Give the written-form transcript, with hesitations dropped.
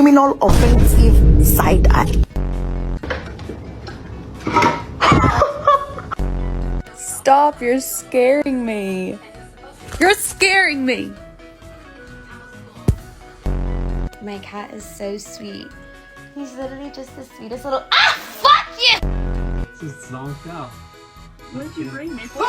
criminal offensive side eye. Stop, you're scaring me. You're scaring me. My cat is so sweet. He's literally just the sweetest little. Ah, fuck you! This is zonked out. What did you bring me for?